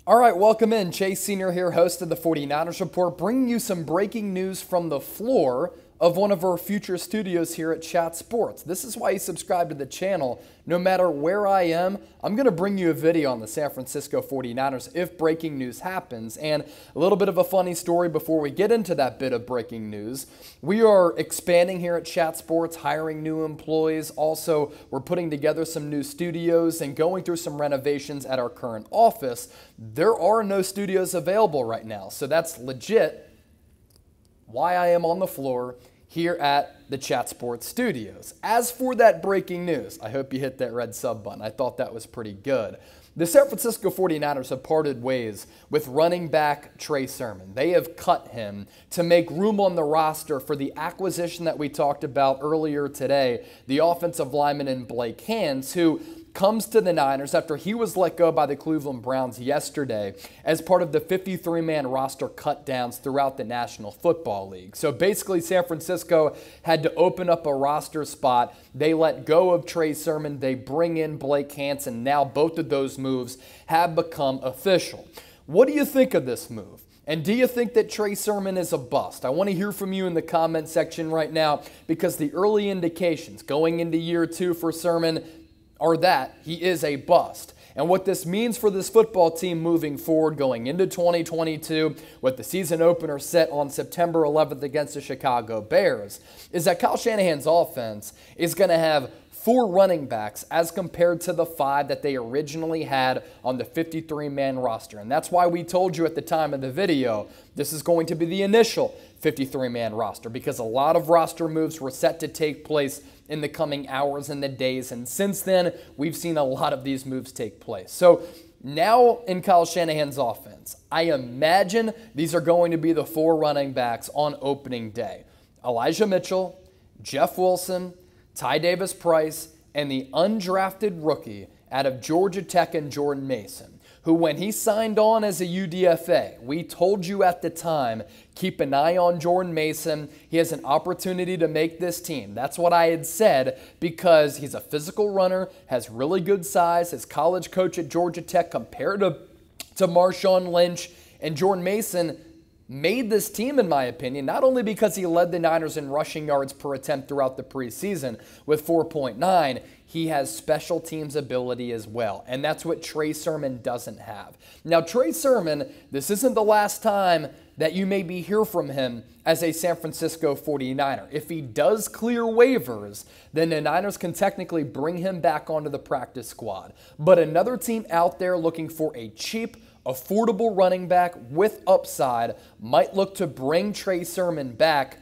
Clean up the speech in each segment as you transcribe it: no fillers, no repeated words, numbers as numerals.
All right, welcome in. Chase Sr. here, host of the 49ers Report, bringing you some breaking news from the floor of one of our future studios here at Chat Sports. This is why you subscribe to the channel. No matter where I am, I'm going to bring you a video on the San Francisco 49ers if breaking news happens. And a little bit of a funny story before we get into that bit of breaking news. We are expanding here at Chat Sports, hiring new employees. Also, we're putting together some new studios and going through some renovations at our current office. There are no studios available right now, so that's legit why I am on the floor here at the Chat Sports Studios. As for that breaking news, I hope you hit that red sub button. I thought that was pretty good. The San Francisco 49ers have parted ways with running back Trey Sermon. They have cut him to make room on the roster for the acquisition that we talked about earlier today, the offensive lineman in Blake Hance, who comes to the Niners after he was let go by the Cleveland Browns yesterday as part of the 53-man roster cut downs throughout the National Football League. So basically, San Francisco had to open up a roster spot. They let go of Trey Sermon. They bring in Blake Hance, and now both of those moves have become official. What do you think of this move? And do you think that Trey Sermon is a bust? I want to hear from you in the comment section right now, because the early indications going into year two for Sermon are that he is a bust. And what this means for this football team moving forward going into 2022 with the season opener set on September 11th against the Chicago Bears is that Kyle Shanahan's offense is going to have 4 running backs as compared to the 5 that they originally had on the 53-man roster. And that's why we told you at the time of the video, this is going to be the initial 53-man roster, because a lot of roster moves were set to take place in the coming hours and the days. And since then, we've seen a lot of these moves take place. So now in Kyle Shanahan's offense, I imagine these are going to be the 4 running backs on opening day: Elijah Mitchell, Jeff Wilson, Ty Davis-Price, and the undrafted rookie out of Georgia Tech and Jordan Mason, who, when he signed on as a UDFA, we told you at the time, keep an eye on Jordan Mason. He has an opportunity to make this team. That's what I had said, because he's a physical runner, has really good size. His college coach at Georgia Tech compared to Marshawn Lynch, and Jordan Mason made this team, in my opinion, not only because he led the Niners in rushing yards per attempt throughout the preseason with 4.9, he has special teams ability as well. And that's what Trey Sermon doesn't have. Now, Trey Sermon, this isn't the last time that you maybe hear from him as a San Francisco 49er. If he does clear waivers, then the Niners can technically bring him back onto the practice squad. But another team out there looking for a cheap, affordable running back with upside might look to bring Trey Sermon back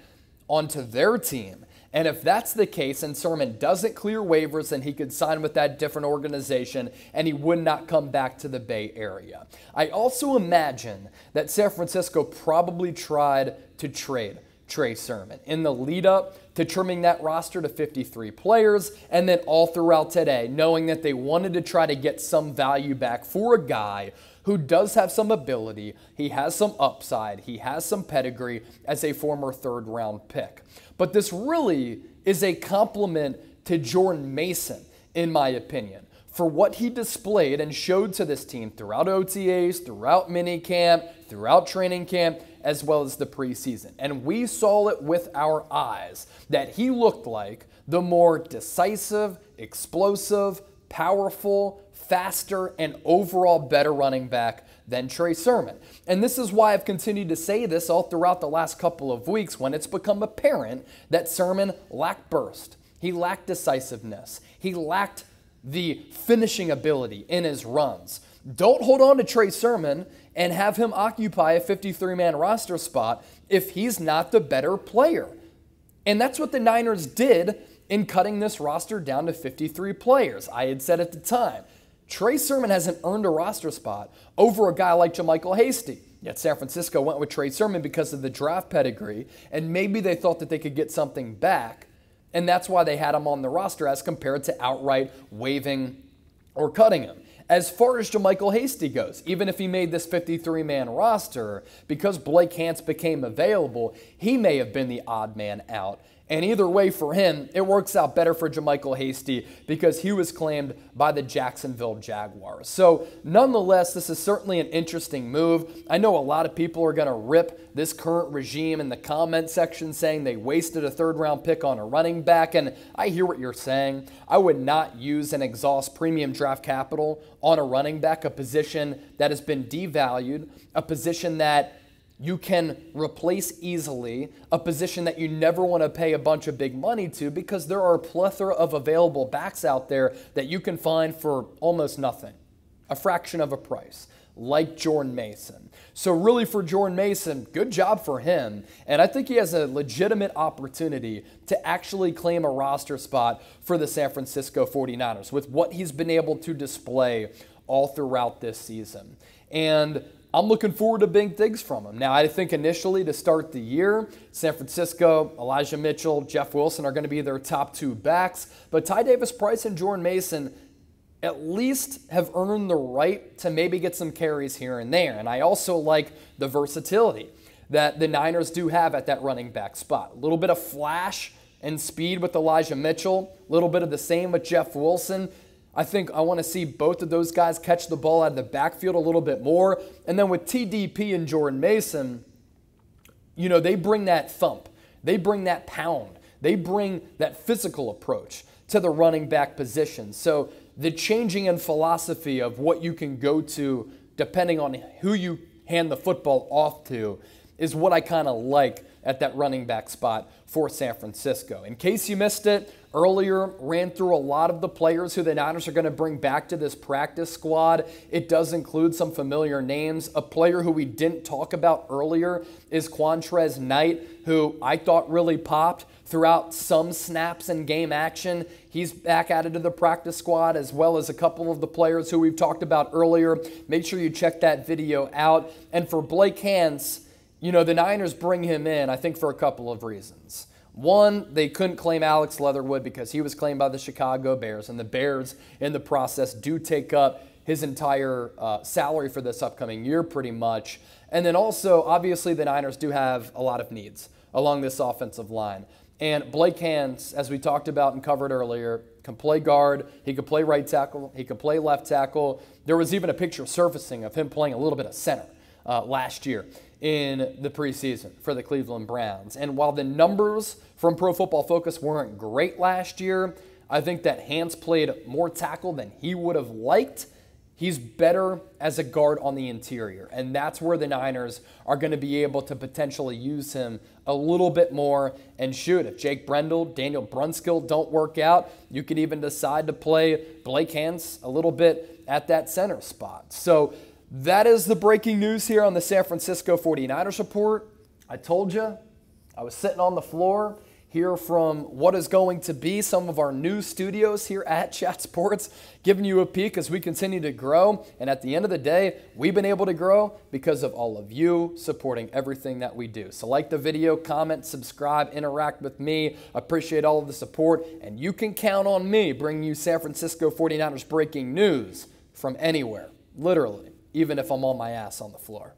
onto their team. And if that's the case and Sermon doesn't clear waivers, then he could sign with that different organization and he would not come back to the Bay Area. I also imagine that San Francisco probably tried to trade Trey Sermon in the lead up to trimming that roster to 53 players, and then all throughout today, knowing that they wanted to try to get some value back for a guy who does have some ability, he has some upside, he has some pedigree as a former third-round pick. But this really is a compliment to Jordan Mason, in my opinion, for what he displayed and showed to this team throughout OTAs, throughout minicamp, throughout training camp, as well as the preseason. And we saw it with our eyes that he looked like the more decisive, explosive, powerful, faster, and overall better running back than Trey Sermon. And this is why I've continued to say this all throughout the last couple of weeks, when it's become apparent that Sermon lacked burst. He lacked decisiveness. He lacked the finishing ability in his runs. Don't hold on to Trey Sermon and have him occupy a 53-man roster spot if he's not the better player. And that's what the Niners did in cutting this roster down to 53 players. I had said at the time, Trey Sermon hasn't earned a roster spot over a guy like JaMycal Hasty. Yet San Francisco went with Trey Sermon because of the draft pedigree, and maybe they thought that they could get something back, and that's why they had him on the roster as compared to outright waiving or cutting him. As far as JaMycal Hasty goes, even if he made this 53-man roster, because Blake Hance became available, he may have been the odd man out And either way for him, it works out better for JaMycal Hasty because he was claimed by the Jacksonville Jaguars. So nonetheless, this is certainly an interesting move. I know a lot of people are going to rip this current regime in the comment section saying they wasted a third-round pick on a running back, and I hear what you're saying. I would not use and exhaust premium draft capital on a running back, a position that has been devalued, a position that you can replace easily, a position that you never want to pay a bunch of big money to because there are a plethora of available backs out there that you can find for almost nothing, a fraction of a price, like Jordan Mason. So really for Jordan Mason, good job for him. And I think he has a legitimate opportunity to actually claim a roster spot for the San Francisco 49ers with what he's been able to display all throughout this season. And I'm looking forward to big things from him. Now, I think initially to start the year, San Francisco, Elijah Mitchell, Jeff Wilson are going to be their top two backs. But Ty Davis-Price and Jordan Mason at least have earned the right to maybe get some carries here and there. And I also like the versatility that the Niners do have at that running back spot. A little bit of flash and speed with Elijah Mitchell, a little bit of the same with Jeff Wilson. I think I want to see both of those guys catch the ball out of the backfield a little bit more. And then with TDP and Jordan Mason, you know, they bring that thump. They bring that pound. They bring that physical approach to the running back position. So the changing in philosophy of what you can go to depending on who you hand the football off to is what I kind of like at that running back spot for San Francisco. In case you missed it, earlier ran through a lot of the players who the Niners are going to bring back to this practice squad. It does include some familiar names. A player who we didn't talk about earlier is Quantrez Knight, who I thought really popped throughout some snaps and game action. He's back added to the practice squad, as well as a couple of the players who we've talked about earlier. Make sure you check that video out. And for Blake Hance, you know, the Niners bring him in, I think, for a couple of reasons. One, they couldn't claim Alex Leatherwood because he was claimed by the Chicago Bears, and the Bears, in the process, do take up his entire salary for this upcoming year pretty much. And then also, obviously, the Niners do have a lot of needs along this offensive line. And Blake Hance, as we talked about and covered earlier, can play guard, he could play right tackle, he could play left tackle. There was even a picture surfacing of him playing a little bit of center last year in the preseason for the Cleveland Browns. And while the numbers from Pro Football Focus weren't great last year, I think that Hance played more tackle than he would have liked. He's better as a guard on the interior, and that's where the Niners are going to be able to potentially use him a little bit more and shoot. If Jake Brendel, Daniel Brunskill don't work out, you could even decide to play Blake Hance a little bit at that center spot. So that is the breaking news here on the San Francisco 49ers Report. I told you, I was sitting on the floor here from what is going to be some of our new studios here at Chat Sports, giving you a peek as we continue to grow. And at the end of the day, we've been able to grow because of all of you supporting everything that we do. So like the video, comment, subscribe, interact with me. Appreciate all of the support. And you can count on me bringing you San Francisco 49ers breaking news from anywhere, literally, even if I'm on my ass on the floor.